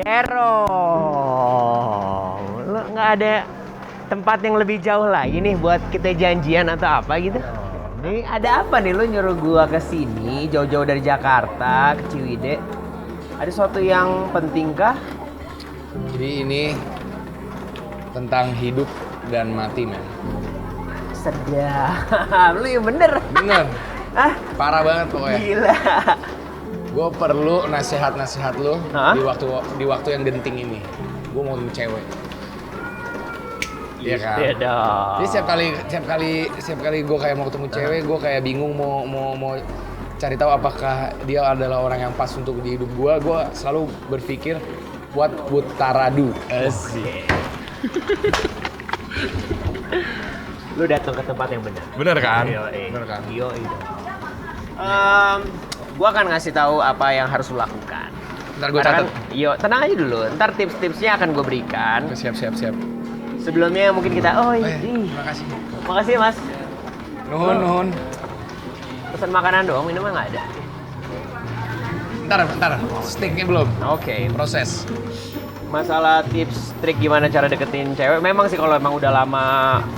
Jerome, lo nggak ada tempat yang lebih jauh lagi nih buat kita janjian atau apa gitu? Nih ada apa nih lo nyuruh gua ke sini jauh-jauh dari Jakarta ke Ciwidey? Ada sesuatu yang penting kah? Jadi ini tentang hidup dan mati, men. Sedap, lu yang bener. Bener, Ah, parah banget pokoknya. gila. Gue perlu nasihat-nasihat lo Hah? di waktu yang genting ini. Gue mau ketemu cewek. Iya kan? Iya dong. Jadi setiap kali gue kayak mau ketemu cewek, gue kayak bingung mau cari tahu apakah dia adalah orang yang pas untuk di hidup gue. Gue selalu berpikir what would Tara do? Asik. Lu datang ke tempat yang benar. Bener kan? Bener kan? Gua akan ngasih tahu apa yang harus lu lakukan. Ntar gue Karena catat. tenang aja dulu. Ntar tips-tipsnya akan gue berikan. Siap. Sebelumnya mungkin kita, Makasih. makasih ya, Mas. Nuhun. Pesan makanan doang, minumnya nggak ada. Bentar. Steaknya belum. Oke. Proses. Masalah tips trik gimana cara deketin cewek, memang sih kalau emang udah lama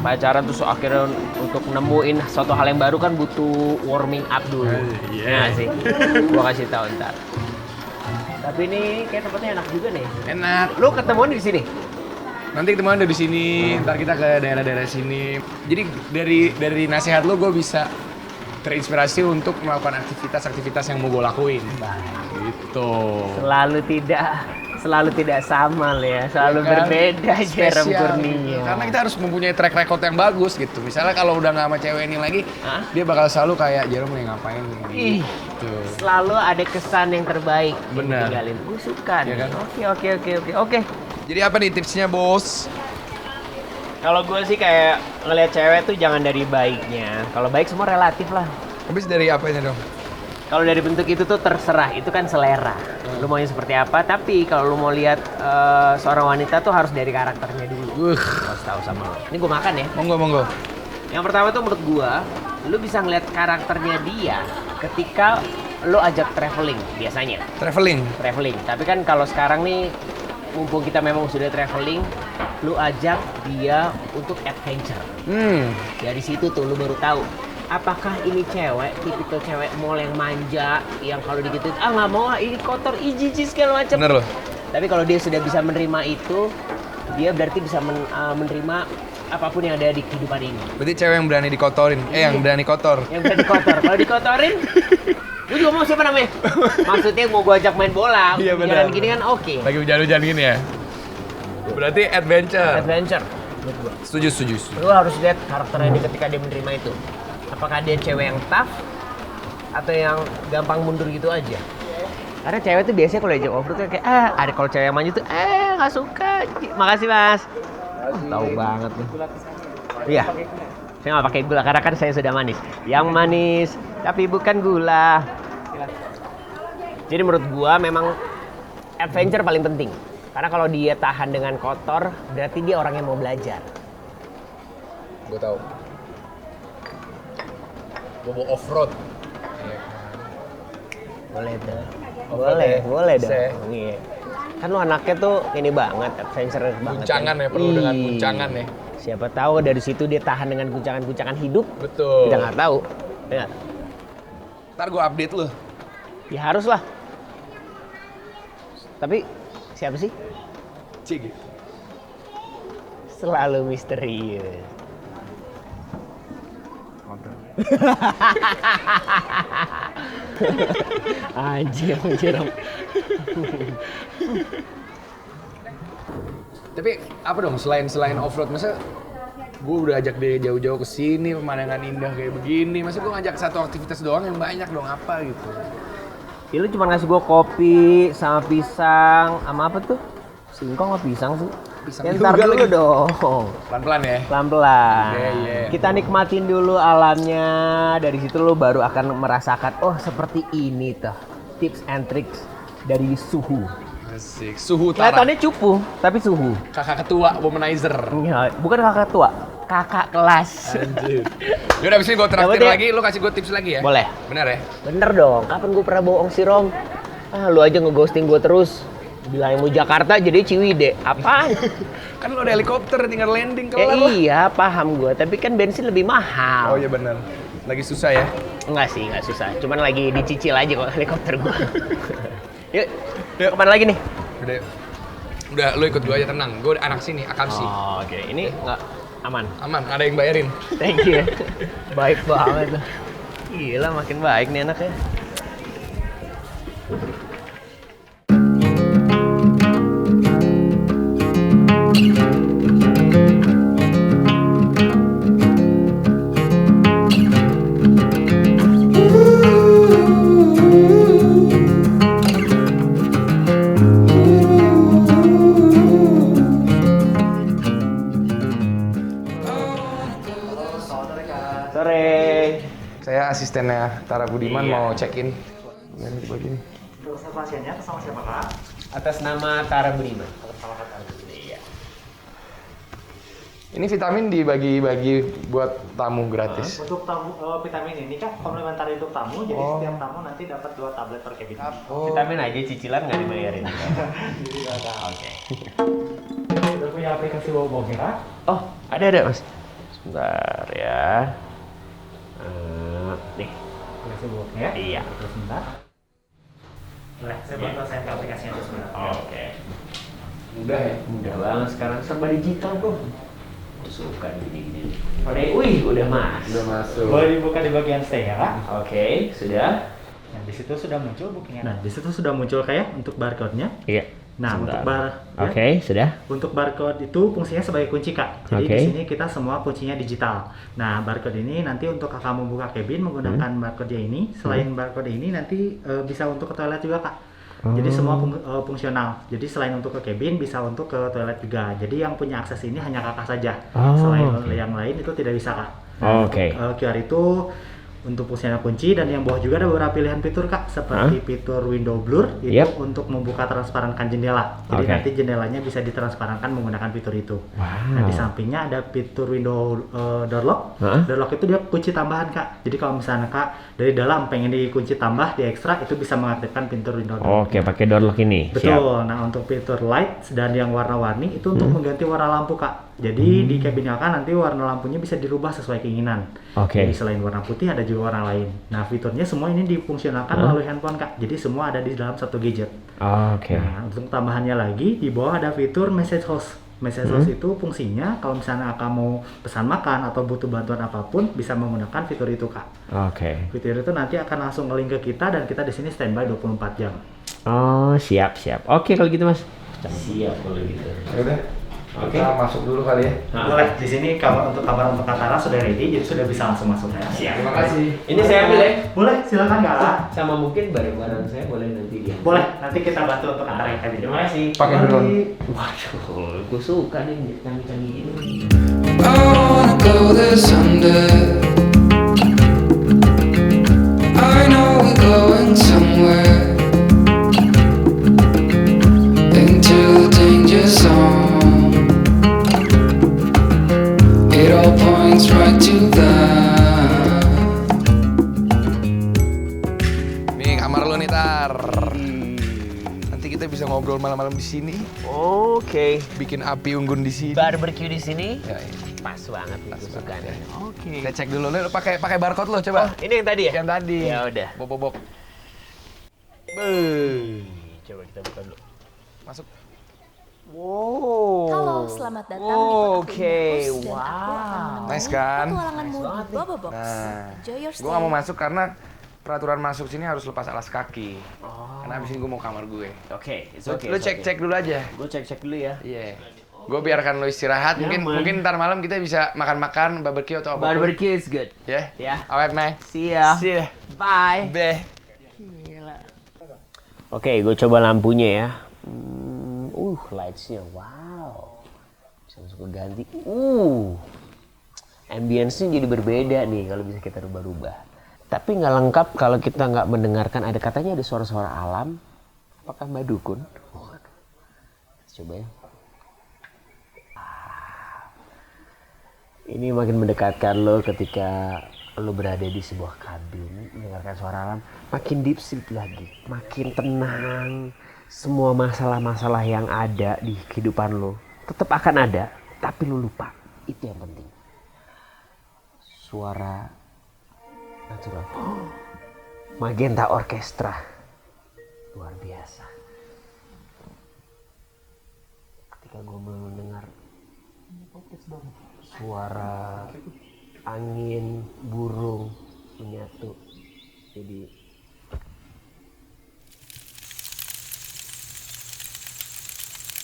pacaran terus akhirnya untuk nemuin suatu hal yang baru kan butuh warming up dulu. Nah sih, gua kasih tahu ntar. Tapi ini kayak tempatnya enak juga nih. Enak. Lu ketemuan di sini? Nanti ketemuan dari sini, ntar kita ke daerah-daerah sini. Jadi dari nasihat lo gue bisa terinspirasi untuk melakukan aktivitas-aktivitas yang mau gue lakuin. Gitu. Selalu tidak sama lo ya, selalu Ya kan? berbeda Jerome Spesial. Kurnia. Karena kita harus mempunyai track record yang bagus gitu. Misalnya kalau udah nggak sama cewek ini lagi, Hah? dia bakal selalu kayak Jerome nih ngapain Ih, gitu. selalu ada kesan yang terbaik. Bener. Tinggalin. Gue suka Iya nih. kan? Oke. Jadi apa nih tipsnya, bos? Kalau gue sih kayak ngelihat cewek tuh jangan dari baiknya. Kalau baik semua relatif lah. Habis dari apanya dong? Kalau dari bentuk itu tuh terserah, itu kan selera. Lu maunya seperti apa, tapi kalau lu mau lihat seorang wanita tuh harus dari karakternya dulu. Harus tahu sama lo. Ini gue makan ya. Monggo. Yang pertama tuh menurut gue, lu bisa ngeliat karakternya dia ketika lu ajak traveling biasanya. Traveling. Tapi kan kalau sekarang nih, mumpung kita memang sudah traveling, lu ajak dia untuk adventure. Dari situ tuh lu baru tahu apakah ini cewek, tipikal cewek mall yang manja, yang kalau digituin nggak mau, ini kotor, jijik segala macam. Bener loh. Tapi kalau dia sudah bisa menerima itu, dia berarti bisa menerima apapun yang ada di kehidupan ini. Berarti cewek yang berani dikotorin. Yang berani kotor. Yang berani kotor. Kalau dikotorin, lu juga mau siapa namanya? Maksudnya mau gua ajak main bola, Iya, benar. jalan gini kan oke. Lagi hujan-hujan gini ya. Berarti adventure. Adventure. Menurut gua. Setuju. Lu harus lihat karakternya dia ketika dia menerima itu. Apakah dia cewek yang tough atau yang gampang mundur gitu aja? Karena cewek tuh biasanya kalau diajak off-road tuh kayak ada kalau cewek yang maju tuh nggak suka. Makasih Mas. Tahu banget nih. Iya. Saya nggak pakai gula karena kan saya sudah manis. Yang manis tapi bukan gula. Jadi menurut gua memang adventure paling penting. Karena kalau dia tahan dengan kotor, berarti dia orang yang mau belajar. Gue tahu. Gue mau off-road. Boleh dong. Off-road ya? Boleh Bisa ya? dong. Iya. Kan lu anaknya tuh ini banget, adventure banget. Guncangan ya, penuh dengan guncangan ya. Siapa tahu dari situ dia tahan dengan guncangan-guncangan hidup. Betul. Kita nggak tahu. Ya. Ntar gue update lu. Ya harus lah. Tapi siapa sih? Cik. Selalu misterius. Anjir. Tapi apa dong selain off-road, masa gue udah ajak dia jauh-jauh ke sini, pemandangan indah kayak begini, masa gue ngajak satu aktivitas doang yang banyak dong, apa gitu? Ya lu cuma ngasih gua kopi sama pisang sama apa tuh? Singkong apa pisang sih? Pisang Ya, ntar juga dulu lagi. dong. Pelan-pelan ya. Pelan-pelan. Iya. Kita nikmatin dulu alamnya. Dari situ lu baru akan merasakan, oh seperti ini tuh. Tips and tricks dari Suhu. Asik. Suhu Tara. Kelihatannya cupu, tapi Suhu. Kakak ketua womanizer. Ya, bukan kakak tua, kakak kelas. Anjir. Yaudah abis ini gue traktir Dapat ya? lagi, lu kasih gue tips lagi ya? Boleh. Bener ya? Bener dong, kapan gue pernah bohong sih Rom? Lu aja ngeghosting gue terus. Bilang mau Jakarta jadi Ciwidey. Apaan? Kan lo ada helikopter tinggal landing Ya kelar. iya, paham gue. Tapi kan bensin lebih mahal. Oh iya benar. Lagi susah ya. Enggak sih, enggak susah. Cuman lagi dicicil aja kok helikopter gue. Yuk, kemana lagi nih? Udah lo ikut gue aja, tenang. Gue anak sini, Akamsi. Oh, oke. Ini nggak aman. Aman, ada yang bayarin. Thank you ya. Baik banget loh. Gila, makin baik nih anaknya. Sore. Saya asistennya Tara Budiman mau check-in. Gimana di bagian ini? Untuk pasiennya sama siapa Kak? Atas nama Tara Budiman. Iya. Ini vitamin dibagi-bagi buat tamu gratis. Untuk tamu vitamin ini Kak komplementari untuk tamu, jadi setiap tamu nanti dapat 2 tablet per cabin. Vitamin aja cicilan nggak dibayarin. Jadi Kak. Oke. Sudah punya aplikasi Wowbox Kak? Oh, ada mas. Sebentar ya. Nih. Aplikasi Wowbox ya? Iya. Terus sebentar. Boleh, saya bantu saya ke aplikasinya terus sebentar. Oke. Mudah ya? Mudah banget sekarang serba digital bro. Suka gini-gini. Wih, udah mas. Udah masuk. Boleh dibuka di bagian stay ya Kak? Oke, sudah. Nah, di situ sudah muncul bookingnya. Nah, di situ sudah muncul kayak untuk barcode-nya. Iya. Nah, untuk Oke, sudah. Untuk barcode itu fungsinya sebagai kunci Kak. Jadi Oke. di sini kita semua kuncinya digital. Nah, barcode ini nanti untuk kakak membuka cabin menggunakan barcode ini. Selain barcode ini nanti bisa untuk ke toilet juga Kak. Jadi semua fungsional. Jadi selain untuk ke cabin bisa untuk ke toilet juga. Jadi yang punya akses ini hanya kakak saja. Selain yang lain itu tidak bisa Kak. Nah, Oke. QR itu untuk fungsional kunci, dan yang bawah juga ada beberapa pilihan fitur Kak, seperti fitur window blur itu untuk membuka transparankan jendela. Jadi nanti jendelanya bisa ditransparankan menggunakan fitur itu. Nah, di sampingnya ada fitur window door lock. Door lock itu dia kunci tambahan Kak. Jadi kalau misalnya Kak dari dalam pengen dikunci tambah, di ekstra, itu bisa mengaktifkan fitur window door lock. Oke, pakai door lock ini. Betul. Nah, untuk fitur light dan yang warna-warni itu untuk mengganti warna lampu Kak. Jadi di cabin Kakak nanti warna lampunya bisa dirubah sesuai keinginan. Jadi selain warna putih ada juga warna lain. Nah, fiturnya semua ini difungsionalkan melalui handphone Kak. Jadi semua ada di dalam satu gadget. Nah, untuk tambahannya lagi di bawah ada fitur message host. Message host itu fungsinya kalau misalnya Kakak mau pesan makan atau butuh bantuan apapun bisa menggunakan fitur itu Kak. Fitur itu nanti akan langsung nge-link ke kita dan kita di sini standby 24 jam. Oh, siap. Oke kalau gitu Mas. Siap kalau gitu. Yaudah. Kita masuk dulu kali ya. Boleh, di sini kamar untuk Katara sudah ready, jadi sudah bisa langsung masuk ya. Siap. Terima kasih. Ini saya ambil ya. Boleh, silakan Kak. Sama mungkin barang-barang saya boleh nanti dia. Boleh, nanti kita bantu untuk antar yang cabin. Terima kasih. Pakai drone. Waduh, gue suka nih canggih-canggih ini. I wanna go there someday. I know we're going somewhere into the danger zone. It all points right to that. Nih kamar lo nih Tar. Nanti kita bisa ngobrol malam-malam di sini. Oke. Bikin api unggun di sini. Barbecue di sini. Ya, iya. Pas banget nih gue suka nih. Oke. Kita cek dulu. Lo pakai barcode lo coba. Ini yang tadi ya? Yang tadi. Ya udah. Bobok. Coba kita buka dulu. Masuk. Wow. Halo, selamat datang di Oke, Host dan aku akan menemani Nice kan? petualanganmu di Bobo Box. Nah, Enjoy your gue stay. gak mau masuk karena peraturan masuk sini harus lepas alas kaki. Karena abis ini gue mau kamar gue. Oke, Lo cek dulu aja. Gue cek dulu ya. Iya. Gue biarkan lo istirahat. Mungkin ntar malam kita bisa makan-makan, barbecue atau apa. Barbecue is good. Ya. Ya. Alright, man. See ya. See ya. Bye. Bye. Oke, gue coba lampunya ya. Lights-nya, wow. Bisa masuk ke ganti. Ambience-nya jadi berbeda nih kalau bisa kita rubah-rubah. Tapi nggak lengkap kalau kita nggak mendengarkan, ada katanya ada suara-suara alam. Apakah Mbak Dukun? Coba ya. Ini makin mendekatkan lo ketika lo berada di sebuah kabin, mendengarkan suara alam. Makin deep sleep lagi, makin tenang. semua masalah-masalah yang ada di kehidupan lo tetap akan ada, tapi lo lupa. Itu yang penting. Suara natural. Magenta Orkestra. Luar biasa. Ketika gue mendengar suara angin, burung menyatu. Jadi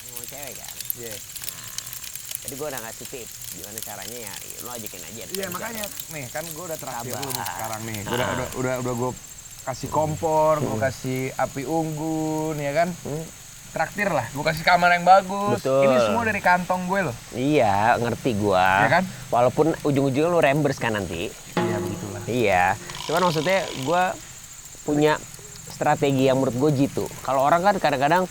mau cewek kan? Iya. Jadi gue udah ngasih tips gimana caranya ya, lo ajakin aja. Iya makanya nih kan gue udah traktir lu nih Sabar. sekarang nih. Gua udah gue kasih kompor, gue kasih api unggun ya kan. Traktir lah, gue kasih kamar yang bagus. Betul. Ini semua dari kantong gue loh. Iya, ngerti gue. Iya kan? Walaupun ujung-ujungnya lo reimburse kan nanti. Iya begitulah. Iya, cuman maksudnya gue punya strategi yang menurut gue jitu. Kalau orang kan kadang-kadang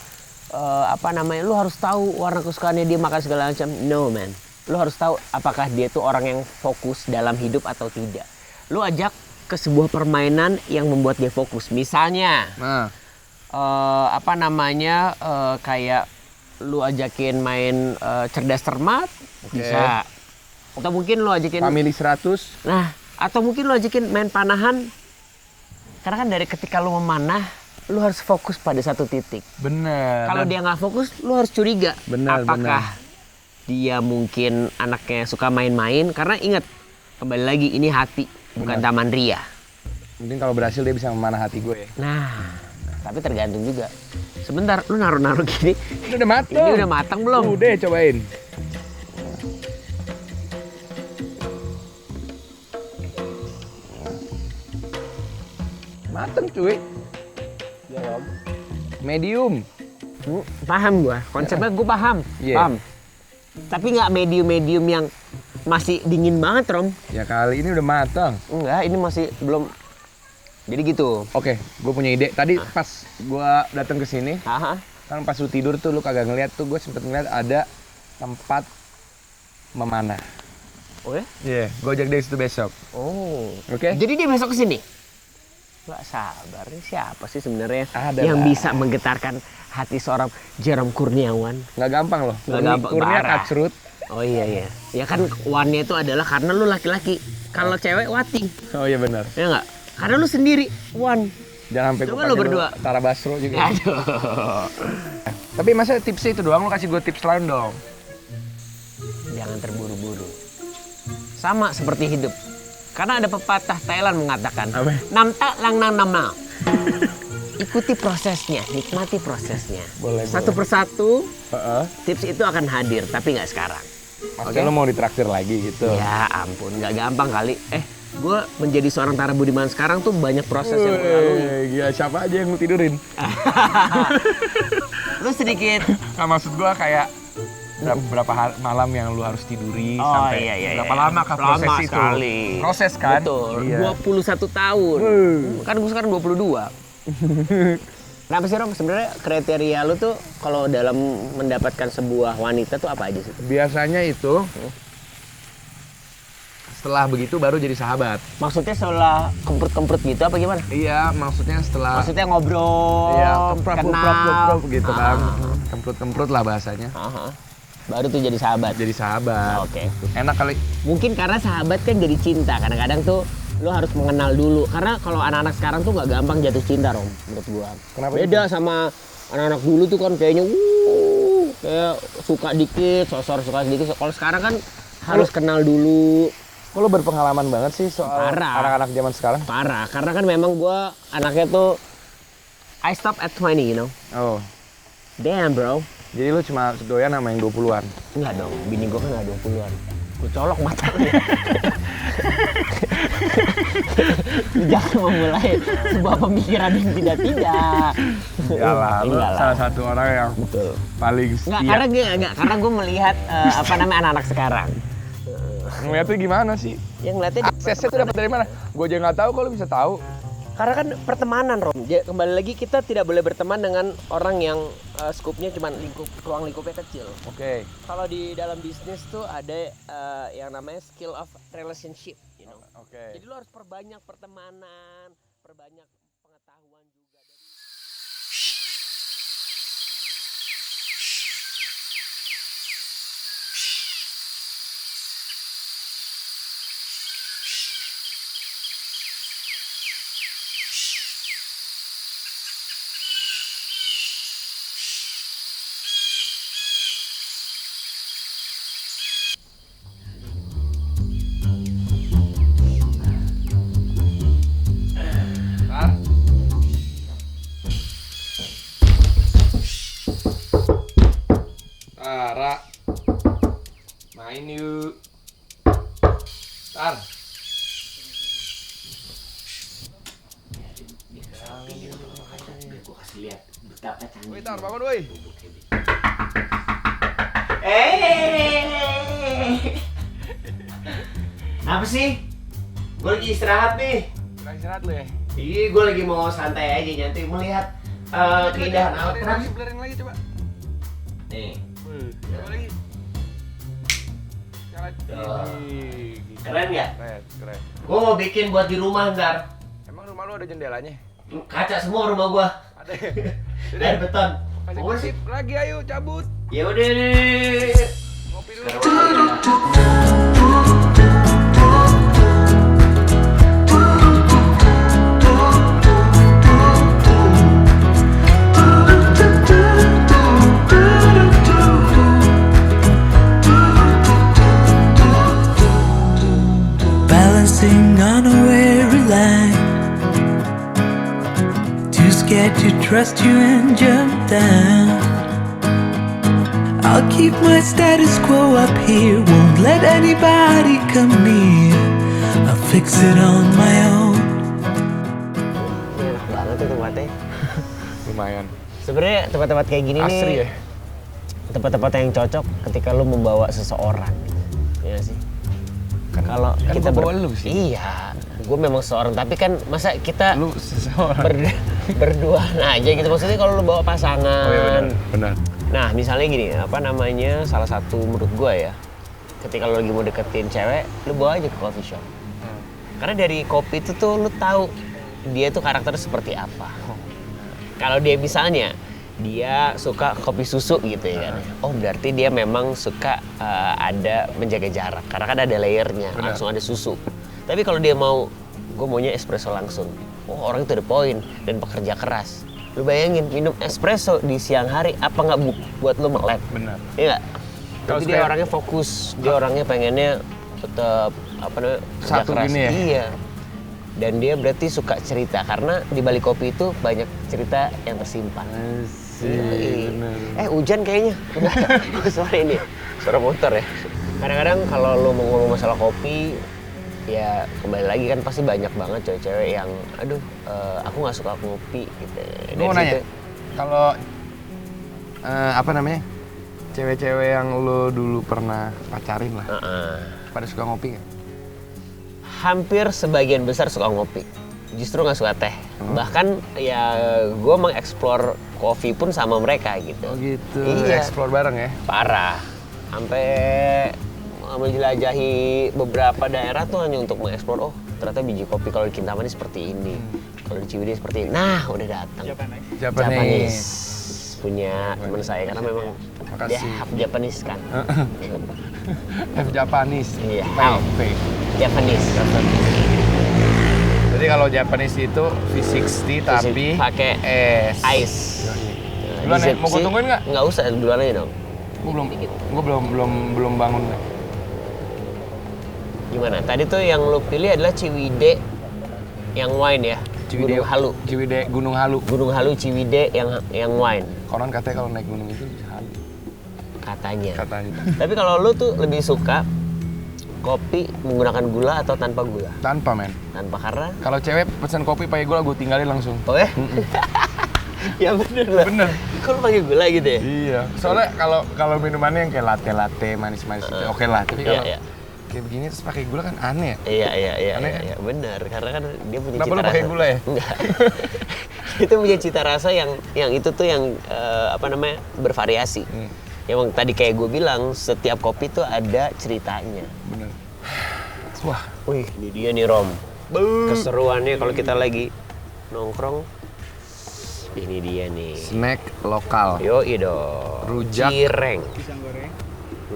lu harus tahu warna kesukaannya dia makan segala macam. No man, lu harus tahu apakah dia tuh orang yang fokus dalam hidup atau tidak. Lu ajak ke sebuah permainan yang membuat dia fokus. Misalnya, Nah, kayak lu ajakin main cerdas cermat, bisa. Atau mungkin lu ajakin family 100. Nah, atau mungkin lo ajakin main panahan. Karena kan dari ketika lo memanah, lo harus fokus pada satu titik. Bener. Kalau dia nggak fokus, lo harus curiga. Benar, Apakah dia mungkin anaknya suka main-main? Karena ingat, kembali lagi ini hati, bukan taman ria. Mungkin kalau berhasil dia bisa memanah hati gue ya. Nah, tapi tergantung juga. Sebentar, lo naruh-naruh gini. Ini udah matang. Ini udah matang belum? Udah cobain. Mateng cuy. Medium. Paham gua, konsepnya gua paham. Iya. Paham. Tapi nggak medium-medium yang masih dingin banget, Rom. Ya kali ini udah matang. Enggak, ini masih belum. Jadi gitu. Oke, gue punya ide. Tadi pas gue datang ke sini, Aha. kan pas lu tidur tuh lu kagak ngeliat tuh, gue sempet ngeliat ada tempat memanah. Oh ya? Iya, gue ajak dia situ besok. Oh. Oke? Jadi dia besok ke sini. Gak sabar, ini siapa sih sebenarnya Ada yang lah. bisa menggetarkan hati seorang Jerome Kurniawan? Nggak gampang loh. Nggak gampang, Kurnia parah. kacrut. Oh iya. Ya kan one-nya itu adalah karena lu laki-laki. Kalau cewek wati. Oh iya benar. Ya enggak? Karena lu sendiri one. Jangan sampai Coba gua lu panggil berdua. Tara Basro juga. Aduh. Tapi masa tipsnya itu doang, lu kasih gue tips lain dong. Jangan terburu-buru. Sama seperti hidup. Karena ada pepatah Thailand mengatakan, Apa? "Nam tak lang nang nam na." Ikuti prosesnya, nikmati prosesnya. Boleh, Satu persatu Heeh. tips itu akan hadir, tapi nggak sekarang. Maksudnya lu mau ditraktir lagi gitu. Ya ampun, nggak gampang kali. Gue menjadi seorang Tara Budiman sekarang tuh banyak proses yang gue lalui. Gila, siapa aja yang lu tidurin? Lu sedikit. Nah, maksud gua kayak berapa malam yang lu harus tiduri sampai iya. berapa lama kah proses Lama itu? sekali. Proses kan? Betul. Iya. 21 tahun. Kan gue sekarang 22. Kenapa sih Rom? Sebenarnya kriteria lu tuh kalau dalam mendapatkan sebuah wanita tuh apa aja sih? Biasanya itu setelah begitu baru jadi sahabat. Maksudnya setelah kemprut-kemprut gitu apa gimana? Iya, maksudnya setelah Maksudnya ngobrol, iya, kenal, gitu kan. Kemprut-kemprut lah bahasanya. Aha. Baru tuh jadi sahabat. Jadi sahabat. Oke. Enak kali. Mungkin karena sahabat kan jadi cinta. Kadang-kadang tuh lu harus mengenal dulu. Karena kalau anak-anak sekarang tuh nggak gampang jatuh cinta, Rom, menurut gua. Kenapa Beda sama anak-anak dulu tuh kan kayaknya kayak suka dikit, sosor suka sedikit. Kalau sekarang kan harus kenal dulu. Kok lu berpengalaman banget sih soal Parah. anak-anak zaman sekarang? Parah, karena kan memang gua anaknya tuh I stop at 20, you know. Oh. Damn, bro. Jadi lu cuma doyan sama yang 20-an. Enggak dong, bini gua kan enggak 20-an. Gua colok mata lu. Jangan memulai sebuah pemikiran yang tidak. Iyalah, lu Enggak lah. salah satu orang yang Betul. paling Enggak, setia. karena gue melihat anak-anak sekarang. Ngeliatnya gimana sih? Yang ngeliatnya Aksesnya tuh dapat dari mana? Gue aja nggak tahu, kok lu bisa tahu. karena kan pertemanan, Rom. Kembali lagi kita tidak boleh berteman dengan orang yang skupnya cuma ruang lingkupnya kecil. Oke. Kalau di dalam bisnis tuh ada yang namanya skill of relationship, you know. Oke. Jadi lo harus perbanyak pertemanan, perbanyak pengetahuan juga dari Tar. Gue kasih lihat betapa canggih. Woi, Tar, bangun woi. Apa sih? Gue lagi istirahat nih. Lagi istirahat lu ya? Iya, gue lagi mau santai aja nyantai melihat keindahan alam. Kenapa sih? Blurring lagi coba. Nih. Coba lagi. Nyala. Keren nggak? Keren. Gue mau bikin buat di rumah ntar. Emang rumah lu ada jendelanya? Kaca semua rumah gua. Ada. Ada beton. Kasih Mau sih? gosip lagi, ayo cabut. Ya udah nih. Ngopi dulu. Balancing on a weary line, too scared to trust you and jump down. I'll keep my status quo up here, won't let anybody come near. I'll fix it on my own. Enak banget tuh tempatnya. Lumayan. Sebenarnya tempat-tempat kayak gini Asri nih. ya? Tempat-tempat yang cocok ketika lu membawa seseorang. Iya sih. Kalau kan kita gua bawa lu sih. Iya, gue memang seorang. Tapi kan masa kita Lu seseorang. berduaan aja gitu. Maksudnya kalau lu bawa pasangan. Oh iya benar. Nah, misalnya gini, apa namanya? Salah satu menurut gue ya, ketika lu lagi mau deketin cewek, lu bawa aja ke coffee shop. Karena dari kopi itu tuh lu tahu dia tuh karakternya seperti apa. Kalau dia misalnya dia suka kopi susu gitu ya kan. Oh, berarti dia memang suka ada menjaga jarak. Karena kan ada layernya, Benar. langsung ada susu. Tapi kalau dia mau, gue maunya espresso langsung. Oh, orang itu ada poin dan pekerja keras. Lu bayangin minum espresso di siang hari apa nggak buat lu melek? Benar. Iya nggak? Kalau Tapi dia orangnya fokus, dia orangnya pengennya tetap apa namanya kerja Satu keras. gini ya? Iya. Dan dia berarti suka cerita karena di balik kopi itu banyak cerita yang tersimpan. Hujan kayaknya. Suara ini, suara motor ya. Kadang-kadang kalau lu mau ngomong masalah kopi, ya kembali lagi kan pasti banyak banget cewek-cewek yang, aduh, aku nggak suka kopi gitu. Gue mau nanya, kalau apa namanya, cewek-cewek yang lo dulu pernah pacarin lah, pada suka ngopi nggak? Hampir sebagian besar suka ngopi, justru nggak suka teh. Bahkan ya gue mengeksplor kopi pun sama mereka gitu. Oh gitu, Iya. explore bareng ya? Parah, sampai menjelajahi beberapa daerah tuh hanya untuk mengeksplor. Oh, ternyata biji kopi kalau di Kintamani seperti ini, kalau di Ciwidey seperti ini. Nah, udah datang. Japanese punya teman saya karena memang dia Makasih. half Japanese kan. F Japanese. Iya, P. Japanese. Jadi kalau Japanese itu V60 tapi pakai es. ice. Duluan ya, mau gue tungguin nggak? Nggak usah, duluan aja dong. Gue belum bangun. Gimana? Tadi tuh yang lu pilih adalah Ciwidey yang wine ya? Gunung Halu. Ciwidey Gunung Halu. Gunung Halu Ciwidey yang wine Konon katanya kalau naik gunung itu bisa halu. katanya. Katanya. Tapi kalau lu tuh lebih suka kopi menggunakan gula atau tanpa gula? Tanpa men. Tanpa karena? Kalau cewek pesan kopi pakai gula gue tinggalin langsung. Oh ya? Ya bener lah. Bener. Kok lu pakai gula gitu ya? Iya. Soalnya kalau minumannya yang kayak latte manis-manis itu oke lah. Tapi kalau Iya. kayak begini terus pakai gula kan aneh ya. Iya, Aneh kan? iya, benar. Karena kan dia punya Kenapa cita lu pakai rasa. gula ya? Enggak. Itu punya cita rasa yang itu tuh yang apa namanya bervariasi. Yang tadi kayak gue bilang, setiap kopi tuh ada ceritanya. Bener. Wah. Wih, ini dia nih Rom. Keseruannya kalau kita lagi nongkrong, ini dia nih. Snack lokal. Yoi dong. Rujak. Cireng. Pisang goreng.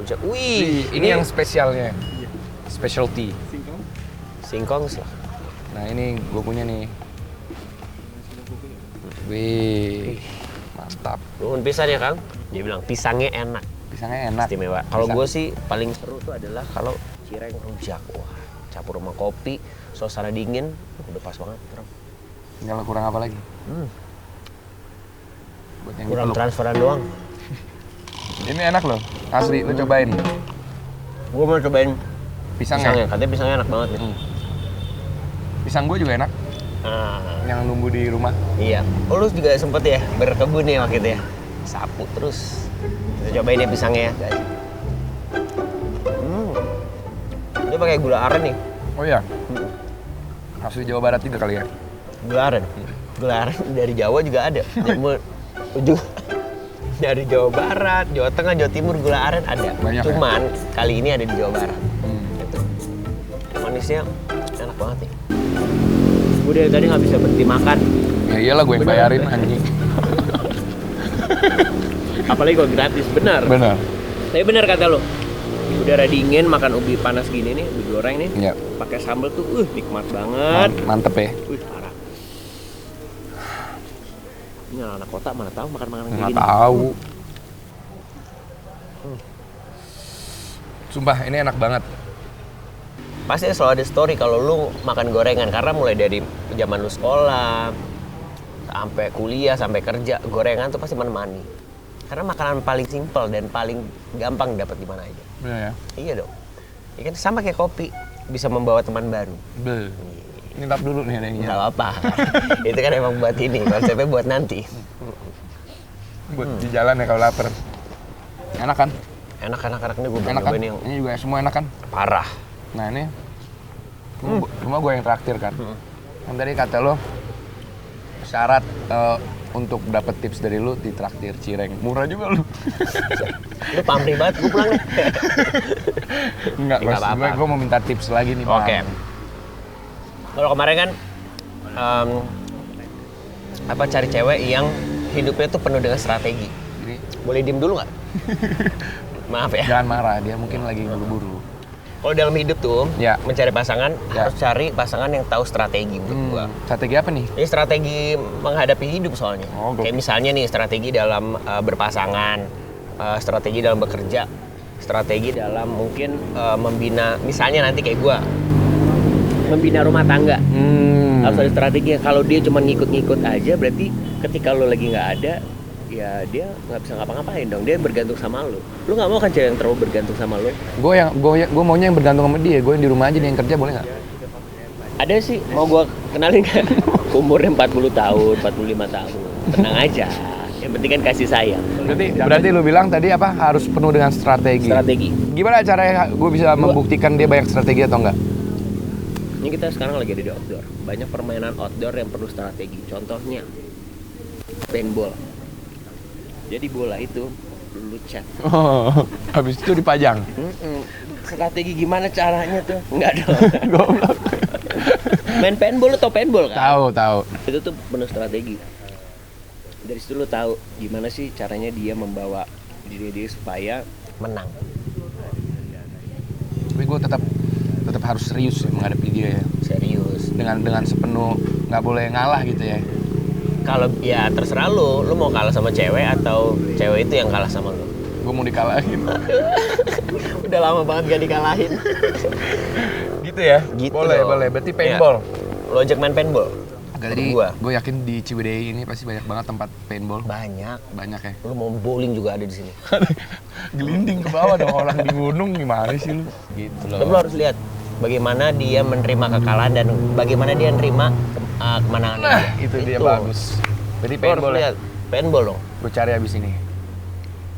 Rujak. Wih, Ini yang spesialnya. Specialty. singkong lah. Nah ini gue punya nih. Wih, mantap. Nuhun pisan ya Kang. Dia bilang pisangnya enak. Pisangnya enak. Istimewa. Kalau Pisang. gue sih paling seru tuh adalah kalau cireng rujak. Wah, campur sama kopi, suasana dingin, udah pas banget. Rom. Tinggal kurang apa lagi? Buat yang Kurang dipeluk. transferan doang. Ini enak loh, asli, lu cobain. Gue mau cobain Pisangnya? Katanya pisangnya enak banget nih. Pisang gue juga enak, yang numbuh di rumah. Iya. Oh, lu juga sempet ya berkebun ya waktu itu ya? Sapu terus. Kita cobain ya pisangnya ya, guys. Dia pakai gula aren nih. Oh iya? Asli Jawa Barat juga kali ya? Gula aren. Gula aren dari Jawa juga ada. Dari Jawa Barat, Jawa Tengah, Jawa Timur gula aren ada. Banyak, Cuman kali ini ada di Jawa Barat. Gitu. Manisnya enak banget nih. Gue dari tadi nggak bisa berhenti makan. Ya iyalah gue yang bayarin anjing. Apalagi kalau gratis, benar. Benar. Tapi benar kata lo. Udara dingin makan ubi panas gini nih, ubi goreng nih. Iya. Pakai sambal tuh, nikmat banget. Mantep ya. Parah. Ini anak kota mana tahu makan makanan kayak Nggak gini. tahu. Sumpah ini enak banget. Pasti selalu ada story kalau lu makan gorengan karena mulai dari zaman lu sekolah sampai kuliah sampai kerja gorengan tuh pasti menemani. Karena makanan paling simpel dan paling gampang dapat di mana aja. Bener ya? Iya dong. Iya kan sama kayak kopi bisa membawa teman baru. Ini tap dulu nih ada yang Nggak apa-apa. Itu kan emang buat ini, konsepnya buat nanti. Buat di jalan ya kalau lapar. Enak kan? Enak ini gue Enak kan? nyobain yang Ini juga semua enak kan? parah. Nah ini cuma gue yang traktir kan. Yang tadi kata lo syarat untuk dapat tips dari lu di traktir cireng. Murah juga lu. Lu pamrih banget, gue pulang nih. Enggak, Nggak maksud apa-apa. gue mau minta tips lagi nih, Bang. Oke. Kalau kemarin kan cari cewek yang hidupnya tuh penuh dengan strategi. Jadi Boleh diem dulu nggak? Maaf ya. jangan marah, dia mungkin lagi buru-buru. Kalau dalam hidup tuh Ya. mencari pasangan Ya. harus cari pasangan yang tahu strategi menurut gua. Strategi apa nih? Ini strategi menghadapi hidup soalnya. Oh, Kayak misalnya nih strategi dalam berpasangan, strategi dalam bekerja, strategi dalam mungkin membina, misalnya nanti kayak gua membina rumah tangga. Harus ada strategi. Kalau dia cuma ngikut-ngikut aja, berarti ketika lo lagi nggak ada, ya dia nggak bisa ngapa-ngapain dong. Dia bergantung sama lo. Lo nggak mau kan cewek yang terlalu bergantung sama lo? Gue maunya yang bergantung sama dia. Gue yang di rumah aja, dia yang kerja, boleh nggak? Ada sih, mau gua kenalin kan? Umurnya 40 tahun, 45 tahun. Tenang aja. Yang penting kan kasih sayang. Berarti lu bilang tadi apa? Harus penuh dengan strategi. Strategi. Gimana caranya gue bisa membuktikan dia banyak strategi atau enggak? Ini kita sekarang lagi ada di outdoor. Banyak permainan outdoor yang perlu strategi. Contohnya paintball. Jadi bola itu lu cat. Oh, habis itu dipajang. Strategi gimana caranya tuh? Enggak dong. Goblok. Main paintball, lu tau paintball kan? Tahu. Itu tuh penuh strategi. Dari situ lu tahu gimana sih caranya dia membawa diri dia supaya menang. Tapi gue tetap harus serius ya menghadapi dia ya. Serius. Dengan sepenuh, nggak boleh ngalah gitu ya. Kalau ya terserah lu mau kalah sama cewek atau cewek itu yang kalah sama lu. Gue mau dikalahin. Udah lama banget gak dikalahin. Gitu ya? Gitu Boleh. dong. Berarti paintball. Ya. Lo ajak main paintball? Jadi Gua. gue yakin di Ciwidey ini pasti banyak banget tempat paintball. Banyak ya. Lu mau bowling juga ada di sini. Gelinding ke bawah dong, orang di gunung gimana sih lu? Gitu Tapi lo harus lihat bagaimana dia menerima kekalahan dan bagaimana dia menerima kemenangan. Nah, itu dia bagus. Berarti Lo harus paintball ya? lihat paintball dong. Gue cari abis ini.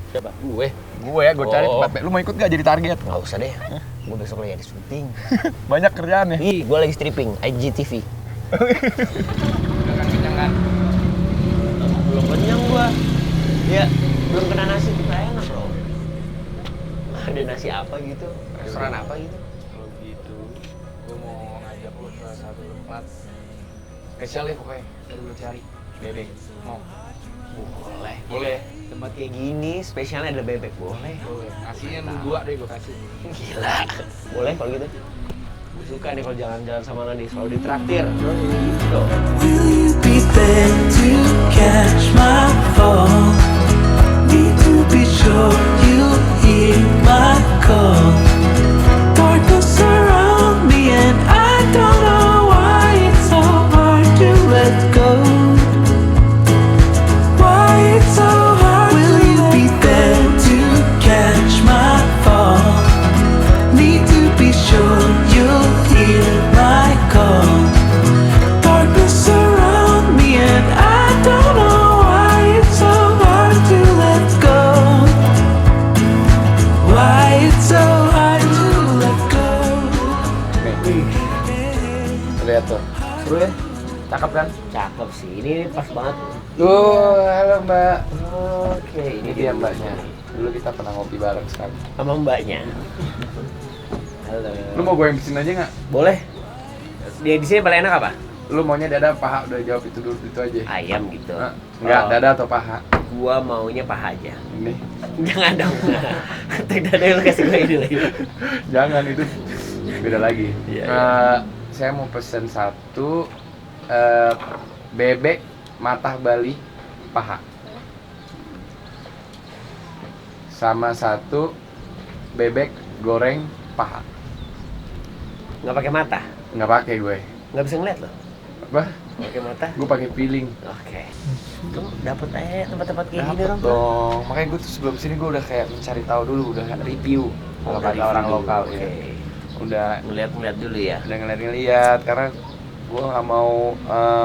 Siapa? Gue Cari tempat. Lu mau ikut gak jadi target? nggak usah deh. Gue besok lagi ada syuting. Banyak kerjaan ya? Ih, gue lagi stripping IGTV. Udah kan kenyang kan? Belum kenyang gua. Ya, belum kena nasi juga enak loh. Ada nasi apa gitu? Restoran apa gitu? Kalau gitu, gue mau ngajak lu ke satu tempat spesial ya pokoknya. Baru lu cari bebek. Mau? Boleh. Tempat kayak gini spesialnya ada bebek, boleh. Nasinya lu 2 deh gue kasih. Gila. Boleh kalau gitu. Gue suka nih kalau jalan-jalan sama Nandi selalu ditraktir. Gitu. Will you be there to catch my fall? Need to be sure you hear my call. Darkness surround me and I don't know why it's so hard to let go. Why it's so hard. Will you be there to catch my fall? Need to be sure Lihat tuh. Seru ya? Cakep kan? Cakep sih, ini pas banget. Tuh, halo Mbak. Oke, Ini dia Mbaknya. Dulu kita pernah ngopi bareng sekali. sama mbaknya. Halo. Lu mau gue yang pesin aja nggak? Boleh. Dia di sini paling enak apa? Lu maunya dada paha, udah jawab itu dulu itu aja. Ayam gitu. Nah, enggak, Oh, dada atau paha? Gua maunya paha aja. Ini. Jangan dong. Tek dada lu kasih gue ini lagi. Jangan, itu beda lagi. Iya, Saya mau pesen satu bebek matah Bali paha. Sama satu bebek goreng paha. Nggak pakai mata. Nggak pakai gue. Nggak bisa ngeliat loh. Apa? Pakai mata. Gue pakai feeling. Oke. Kamu dapet aja tempat-tempat kayak gini Dapet dong. dong. Makanya gue tuh sebelum sini gue udah kayak mencari tahu dulu, udah review kalau kata orang lokal Oke. ya. Udah Ngeliat-ngeliat dulu ya. ngeliat karena gue nggak mau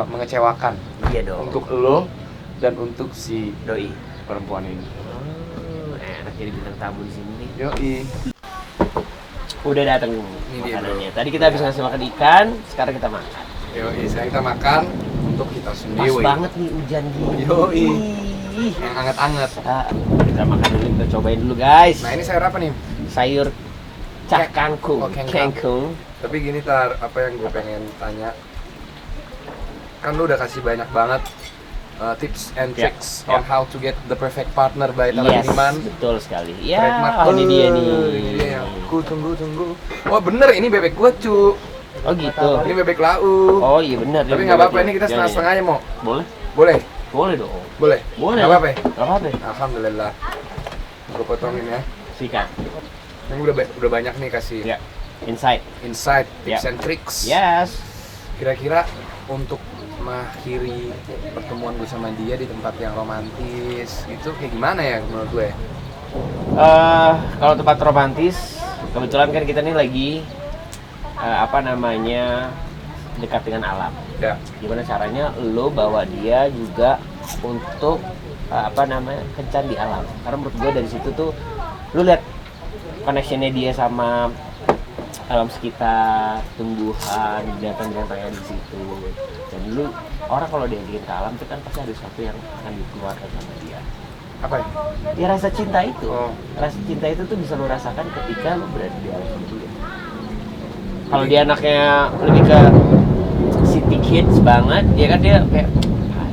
mengecewakan Iya dong. untuk lo dan untuk si doi. perempuan ini. Enak jadi bintang tamu di sini nih. Yoi. Udah datang dia, makanannya. Tadi kita habis ngasih makan ikan, sekarang kita makan. Yoi, sekarang kita makan untuk kita Pas sendiri. banget nih hujan gini. Yoi. Ih. Yang anget-anget. Ah, kita makan dulu, kita cobain dulu guys. Nah ini sayur apa nih? Sayur cak kangkung. Oh, kangkung. Kangkung. Tapi gini Tar, apa yang gue pengen tanya, kan lu udah kasih banyak banget tips and Ya, tricks ya. on how to get the perfect partner by Tara Yes, Budiman. betul sekali. Ya, Trademark. ini dia nih. Ini dia yang tunggu. Wah bener, ini bebek gua cu. Oh gitu. Ini bebek lau. Oh iya benar. Tapi nggak apa-apa, ini kita setengah-setengah aja mau. Boleh? Boleh? Boleh dong. Boleh? Boleh. Nggak apa-apa ya? Nggak apa-apa. Alhamdulillah. Gue potongin ya. Sikat. Ini udah banyak nih kasih Ya. Inside. insight, tips Ya. and tricks. Yes. Kira-kira untuk mengakhiri pertemuan gue sama dia di tempat yang romantis gitu kayak gimana ya menurut gue? Kalau tempat romantis, kebetulan kan kita nih lagi dekat dengan alam. Ya. Gimana caranya lo bawa dia juga untuk kencan di alam. Karena menurut gue dari situ tuh lo lihat connectionnya dia sama alam sekitar, tumbuhan, binatang-binatang yang di situ. Dan lu orang kalau diajakin ke alam itu kan pasti ada sesuatu yang akan dikeluarkan sama dia. Apa ya? Ya rasa cinta itu. Oh. Rasa cinta itu tuh bisa lu rasakan ketika lu berada di alam sama dia. Kalau dia anaknya lebih ke city kids banget, dia kan dia kayak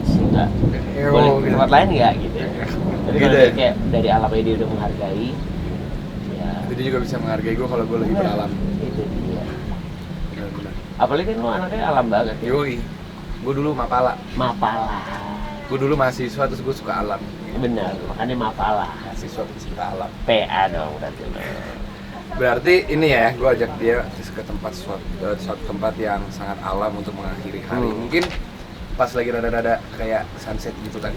sih enggak. Hero Boleh ke gitu. tempat lain enggak gitu. Tapi Gitu kalau ya? dia kayak dari alamnya dia udah menghargai, ya Jadi juga bisa menghargai gue kalau gue lagi beralam. itu dia. Benar-benar. Apalagi kan lu anaknya alam banget ya. Yoi. Gue dulu Mapala. Mapala. Gue dulu mahasiswa terus gue suka alam. Benar, makanya Mapala. Mahasiswa pecinta alam. PA dong berarti lo. Berarti ini ya, gue ajak dia ke tempat suatu tempat yang sangat alam untuk mengakhiri hari. Mungkin pas lagi rada-rada kayak sunset gitu tadi.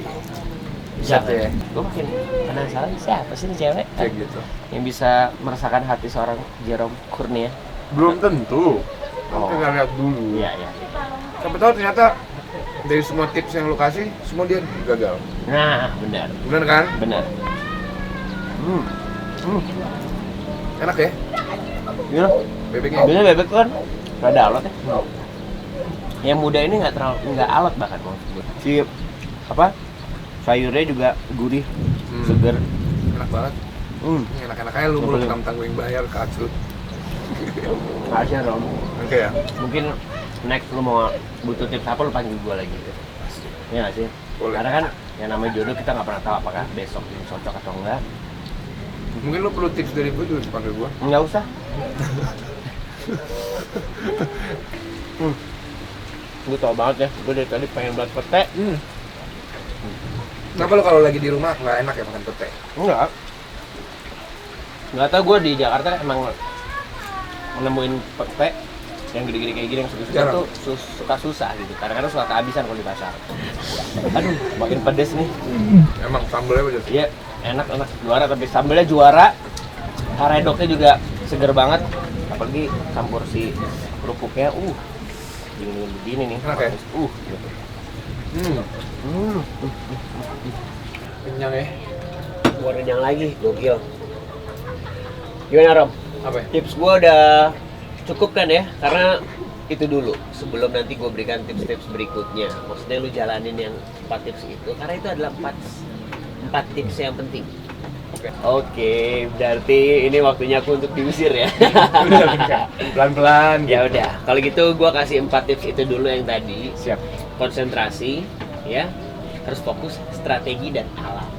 Bisa tuh ya. Gue makin penasaran siapa sih ini cewek Kayak gitu. yang bisa merasakan hati seorang Jerome Kurnia. Belum tentu. Oh. Kita lihat dulu. Iya, iya. Siapa tahu ternyata dari semua tips yang lu kasih, semua dia gagal. Nah, benar. Bener kan? Benar. Enak ya? Gila. Bebeknya. Biasanya bebek kan rada alot ya. Yang muda ini nggak alot bahkan menurut gue. Si sayurnya juga gurih, seger. Enak banget. Ini enak-enak aja lu mulut tentang gue yang bayar ke Acut. Harusnya Rom. Oke ya? Mungkin next lu mau butuh tips apa lu panggil gue lagi gitu. Iya nggak sih? Boleh. Karena kan yang namanya jodoh kita nggak pernah tahu apakah besok ini cocok atau enggak. Mungkin lu perlu tips dari gue juga panggil gue. Nggak usah. Gue tau banget ya, gue dari tadi pengen belat pete. Kenapa lu kalau lagi di rumah nggak enak ya makan pete? Nggak tau, gue di Jakarta emang nemuin pete yang gede-gede kayak gini yang susah Jarang. tuh suka susah gitu. Kadang-kadang suka kehabisan kalau di pasar. Aduh, makin pedes nih. Emang sambelnya bener. Iya, enak juara, tapi sambelnya juara. Karedoknya juga seger banget. Apalagi campur si kerupuknya, dingin begini nih. Enak ya? Gitu. Kenyang ya? Gua kenyang lagi, gokil. Gimana Rom? Apa ya? Tips gua udah Cukup kan ya? Karena itu dulu sebelum nanti gue berikan tips-tips berikutnya. Maksudnya lu jalanin yang 4 tips itu karena itu adalah 4 tips yang penting. Oke, berarti ini waktunya aku untuk diusir ya. Pelan-pelan. Ya udah, kalau gitu gue kasih 4 tips itu dulu yang tadi. Siap. Konsentrasi, ya, harus fokus, strategi dan alam.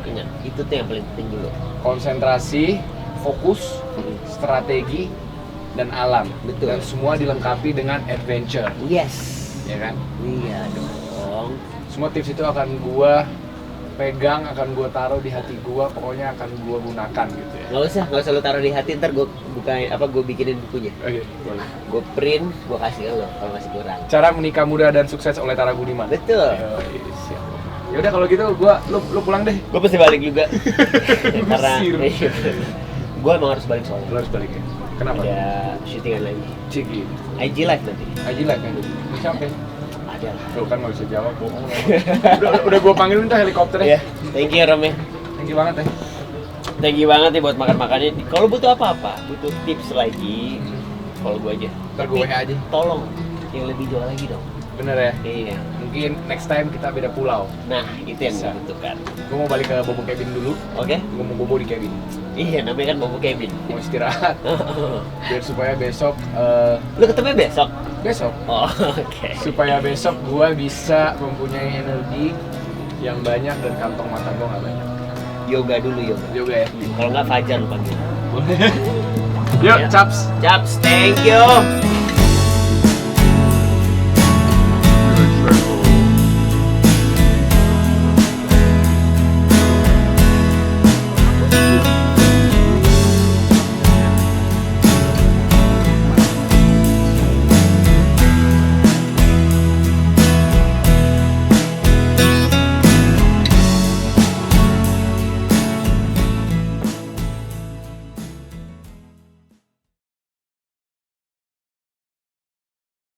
Ingat, itu tuh yang paling penting dulu. Konsentrasi, fokus, strategi, dan alam. Betul. Dan semua dilengkapi dengan adventure, Yes. ya kan? Iya dong. Semua tips itu akan gua pegang, akan gua taruh di hati gua, pokoknya akan gua gunakan gitu ya. Nggak usah lu taruh di hati, ntar gue bukain gue bikinin bukunya. Oke, boleh. Gue print, gue kasih ke lo kalau masih kurang. Cara menikah muda dan sukses oleh Tara Budiman. Betul. Yoi, siap. Ya udah kalau gitu lu pulang deh. Gue pasti balik juga. Karena Usir. gue emang harus balik soalnya. Lu harus balik ya. Kenapa? Ada syutingan lagi. Ciki. IG live nanti. Aji lah kan. Siapa? Ada lah. Tuh kan nggak bisa jawab, bohong. udah gua panggil minta helikopter Iya. ya. Thank you Rom ya. Thank you banget ya. Thank you banget nih buat makan-makannya. Kalau butuh apa-apa, butuh tips lagi, kalau gue aja. Ntar gue WA aja. Tolong yang lebih jauh lagi dong. Bener ya. Iya. Mungkin next time kita beda pulau. Nah, itu yang Bisa. gue butuhkan. Gue mau balik ke Bobo Cabin dulu. Oke? Gue mau bobo di cabin. Iya, namanya kan Bobo Cabin. Mau istirahat. Biar supaya besok Lu ketemu besok? besok Oh, oke. supaya besok gue bisa mempunyai energi yang banyak dan kantong mata gue nggak banyak. Yoga dulu yoga. Yoga ya. Kalau nggak Fajar lu panggil. Yuk, Ya. caps. Caps, thank you.